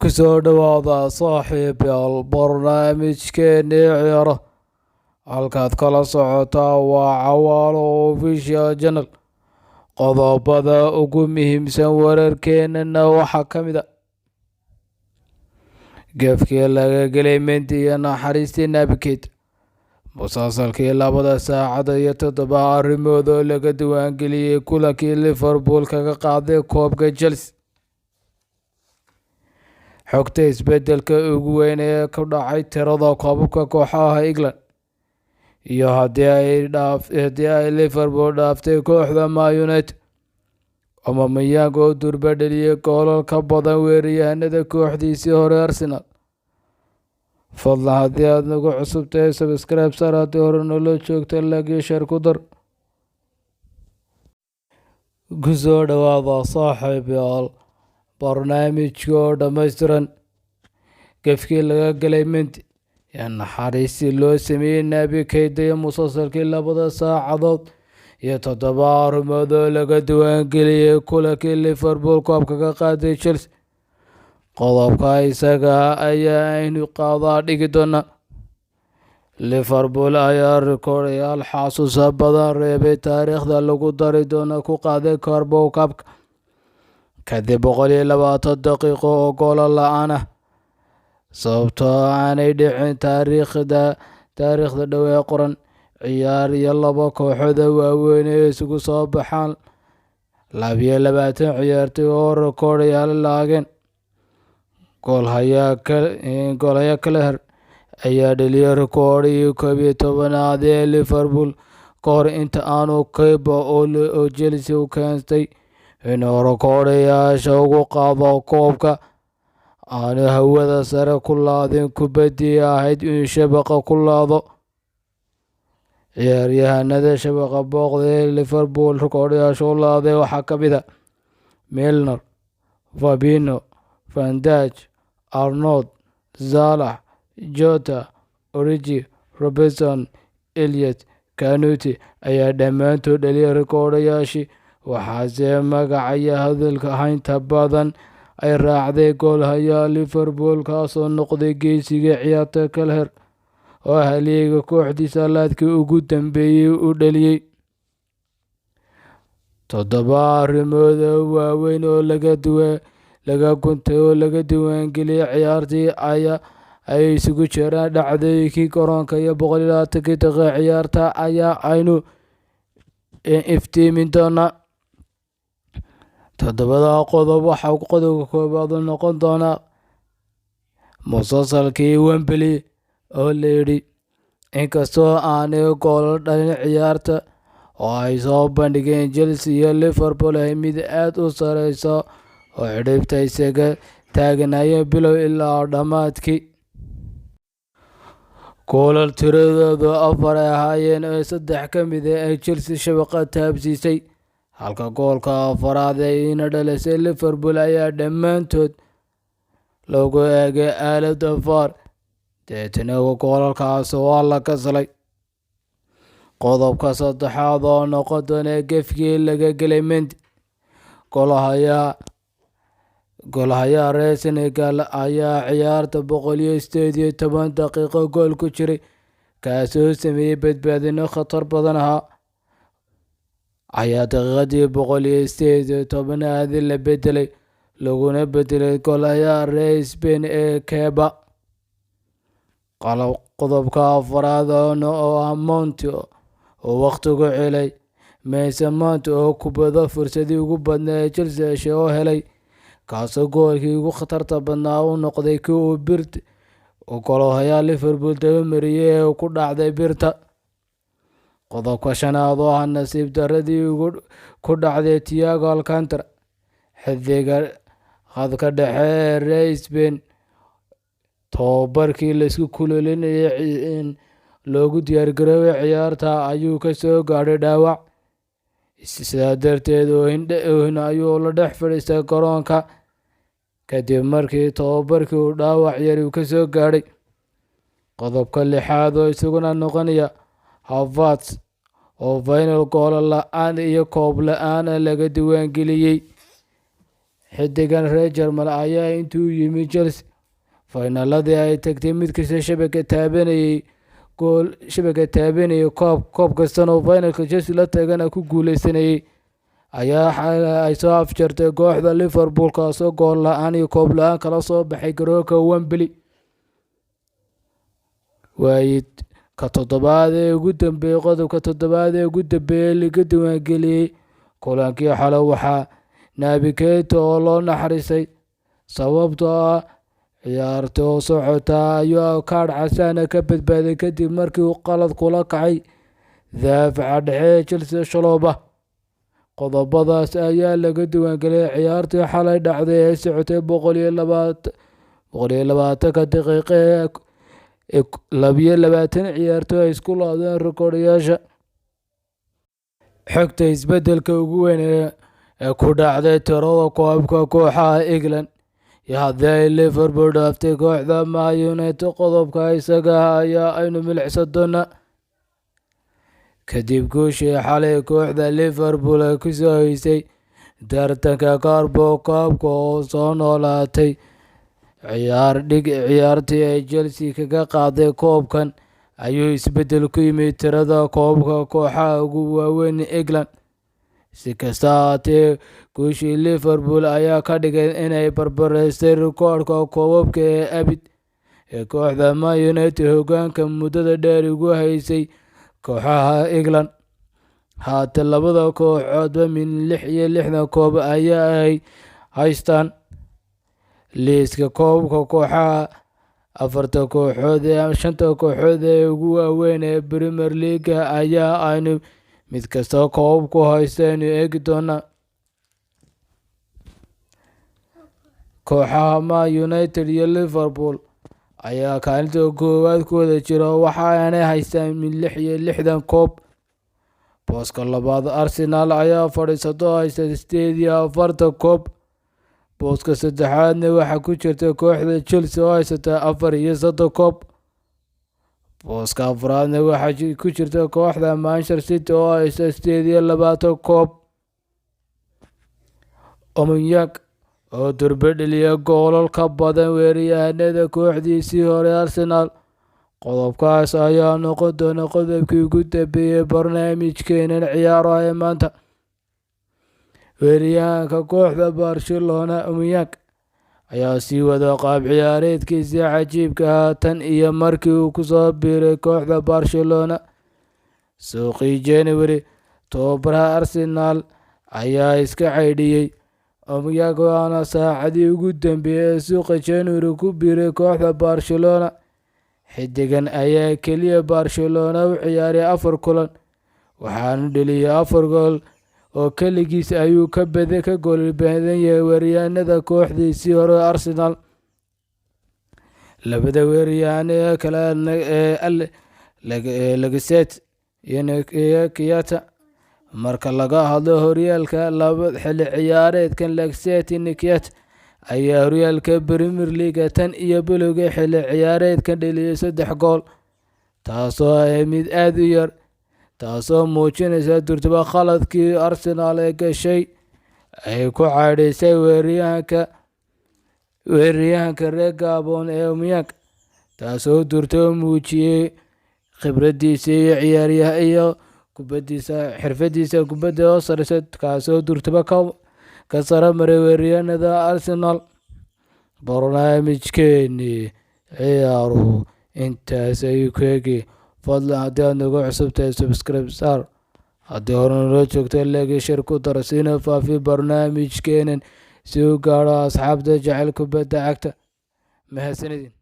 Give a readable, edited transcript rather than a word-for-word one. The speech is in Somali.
kusoo dhawaada saaxiibayaal barnaamijkeennii ciyaaro halkaad kala socotaa waa Cawaalo Official Channel. Qodobada ugu muhiimsan wararkeennana waxaa ka mid ah gefkii laga gelay Mendy iyo naxariistii Naby Keita, musalsalkii 2 saacadood iyo 7 arrimood oo laga diiwaangeliyey kulankii Liverpool kaga qaaday koobka Chelsea, xogta isbedelka ugu weyn ee ku dhacay tirada koobabka kooxaha England, iyo haddii ay Liverpool dhaaftay kooxda Man United. Aubameyang oo durba dhaliyay goolal ka badan weeraryahanada kooxdiisii hore Arsenal. Fadlan haddii aad nagu cusub tahay subscribe saar, haddii hore nala joogta like iyo share ku dar. Kusoo dhawaada saaxiibayaal barnaamijka oo dhammaystiran. Gefkii laga galay Mendy iyo naxariistii loo sameeyey Naby Keita iyo musalsalkii 2 saacadood iyo 7 arrimood oo laga diiwaangeliyey kulankii Liverpool koobka ka qaaday Chelsea. Qodobka isaga ayaa aynu qaadaa dhigi doonaa. Liverpool ayaa rikoodhayaal xasuusa badan reebay taariikhda lagu dari doono ku qaaday Carabao Cup kadib 120 daqiiqo oo gool la'aan ah, sababtoo aanay dhicin taariikhda dhow ee qoran. Ciyaar iyo 2 kooxood waaweyn ee isugu soo baxaan 22 ciyaartoy oo rikoodhayaal lahaayeen. Goolhayaha Kelleher ayaa dhaliyay rikoodhkii 11aad ee Liverpool ka hor inta aanu Kepa oo Chelsea u keentay inuu rikoodhayaasha ugu qaado koobka aanu hawada sare ku laadin kubaddii ahayd in shabaqa ku laado. Ciyaaryahanada shabaqa booqda ee Liverpool rikoodhayaasha u laaday waxaa ka mid ah Milner, Fabinho, Van Dijk, Arnold, Salah, Jota, Origi, Robertson, Elliott, Kanute ayaa dhammaantood dhaliyay rikoodhayaashii, waxaase magacaya hadalka haynta badan ay raacday goolhayaha Liverpool kaasoo noqday geesiga ciyaarta Kelleher oo halyeeyga kooxdiisa laadkii ugu dambeeyey u dhaliyay 7 arrimood oo waaweyn oo laga guntay oo laga diiwaangeliyey ciyaartii ay isugu jiraan dhacdooyinkii garoonka iyo 120 daqiiqo ciyaarta ayaa aynu iftiimin doonaa. 7 qodob waxaa qodobka koowaad u noqon doonaa musalsalkii Wembley oo la yidhi inkastoo aanay goolal dhalin, ciyaarta oo ay soo bandhigeen Chelsea iyo Liverpool ay mid aad u sareysa oo xidhiibta isaga taagnaayeen bilow ilaa dhammaadkii. Goolal tiradoodu 4 ay ahaayeen oo 3 ka mid ah ay Chelsea shabaqa taabsiisay, halka goolka 4aad ayna dhalisay Liverpool ayaa dhammaantood lagu eegay aaladda VAR, deetana goolalkaas waa la kasalay. Qodobka 3aad oo noqon doona gefkii laga gelay Mendy. Goolhayaha reer Senegal ayaa ciyaarta 118 daqiiqo gool ku jiray, kaasoo sameeyey badbaadino khatar badan ahaa. Ayaa daqiiqadii 118aad la bedelay, laguna bedelay goolhayaha reer Spain ee Kepa. Qodobka 4aad oo ah Mount oo waqtigu celay. Mason Mount oo kubadda fursadii ugu badnaa ee Chelsea heshay oo helay, kaasoo goolkii ugu khatarta badnaa u noqday kii uu goolhayaha Liverpool dabamariyay ee ku dhacday birta. Qodobka 5aad oo ah nasiib darradii ku dhacday Thiago Alcantara, xiddiga khadka dhexe ee reer Spain. Tababarkii la isku kululeeyay in loogu diyaargaroobay ciyaarta ayuu ka soo gaadhay dhaawac, sidaa darteed oohin ayuu la dhex fadhiistay garoonka kadib markii tababarkii uu dhaawac yar ka soo gaadhay. Qodobka 6aad oo isaguna noqonaya Havertz oo final gool la'aan iyo koob la'aan laga diiwaangeliyey xidigan reer Jarmal ayaa intuu yimi Chelsea finaaladii ay tagtay mid kasta shabaka taabanayay koob kastana oo finalka Chelsea la tagana ku guuleysanayay ayaa ay soo afjartay kooxda Liverpool kaasoo gool la-aan iyo koob la-aan kala soo baxay garoonka Wembley. waayid ka toddobaad ee ugu dambeeyay qodobka toddobaad ee ugu dambeeyay laga diiwaangeliyey kulankii xalay waxaa Naby Keita oo loo naxariistay sababtoo ah ciyaarta oo socota ayuu kaadh casaan ka badbaaday kadib markii uu qalad kula kacay daafaca dhexe ee Chelsea Chalobah. qodobadaas ayaa laga diiwaangeliyay ciyaartii xalay dhacday ee socotay 120 daqiiqo ee 22 ciyaartoy ay isku laadeen rikoodhayaasha. xogta isbedelka ugu weyn ee ku dhacday tirada koobka kooxaha England iyo haddii ay Liverpool dhaaftay kooxda Man United qodobka isaga ayaa aynu milicsan doonaa. kadib guushii xalay kooxda Liverpool ay ku soo haysay tartanka Carabao Cup oo soo noolaatay ciyaartii ay Chelsea kaga qaaday koobkan ayuu isbedel ku yimid tirada koobka kooxaha ugu waaweyn England. si kasta ha ahaatee guushii Liverpool ayaa ka dhigay inay barbaraysay rikoodhka koobabka ee abid ee kooxda Man United hoggaanka muddada dheer ugu haysay kooxaha England. haatan labada kooxoodba min 66 koob ayaa ay haystaan. liiska koobka kooxaha 4 kooxood ee 5 kooxood ee ugu waaweyn ee Premier League ayaa aynu mid kasta koob ku haystaynu eegi doonaa. kooxaha Man United iyo Liverpool ayaa kaalinta koowaad ku wada jira waxaanay haystaan min 66 koob. booska labaad Arsenal ayaa fadhiisato haysta 48 koob. booska saddexaadna waxaa ku jirta kooxda Chelsea oo haysata 34 koob. booska afraadna waxaa ku jirta kooxda Manchester City oo haysta 28 koob. Aubameyang oo durba dhaliya goolal ka badan weeraryahanada kooxdiisii hore Arsenal. qodobkaas ayaa noqon doona qodobkii ugu dambeeyay barnaamijkeenan ciyaaraha ee maanta. weeraryahanka kooxda Barcelona Aubameyang ayaa sii wada qaab ciyaareedkiisii cajiibka ah tan iyo markii uu kusoo biiray kooxda Barcelona suuqii January. tababaraha Arsenal ayaa iska caydhiyey Aubameyang waana saacadii ugu dambeeyay ee suuqa January ku biiray kooxda Barcelona. xidigan ayaa keliya Barcelona u ciyaaray 4 kulan waxaana dhaliyay 4 gool oo kaligiis ayuu ka gool badan yahay weeraryahanada kooxdiisii hore Arsenal. labada weeraryahan ee kale Lacazette iyo Keita. marka laga hadlo horyaalka xilli ciyaareedkan Lacazette iyo Keita ayaa horyaalka Premier League tan iyo bilowgii xilli ciyaareedkan dhaliyay 3 gool taasoo ah mid aad u yar taasoo muujinaysa durtaba khaladkii Arsenal ee gashay ay ku caydhisay weeraryahanka reer Gabon ee Aubameyang taasoo durtaba muujiyay khibradiisa iyo ciyaaryaha xirfadiisa kubadda oo sareysa kaasoo durtaba ka sare maray weeraryahanada Arsenal. barnaamijkeennii ciyaaruhu intaas ayuu ku eegay. fadlan haddii aad nagu cusubtahay subscribe saar. haddii hore nala joogta leegi shir ku dar siina faafi barnaamijkeenan si uu gaadho asxaabta jecel kubadda cagta. mahadsanidin.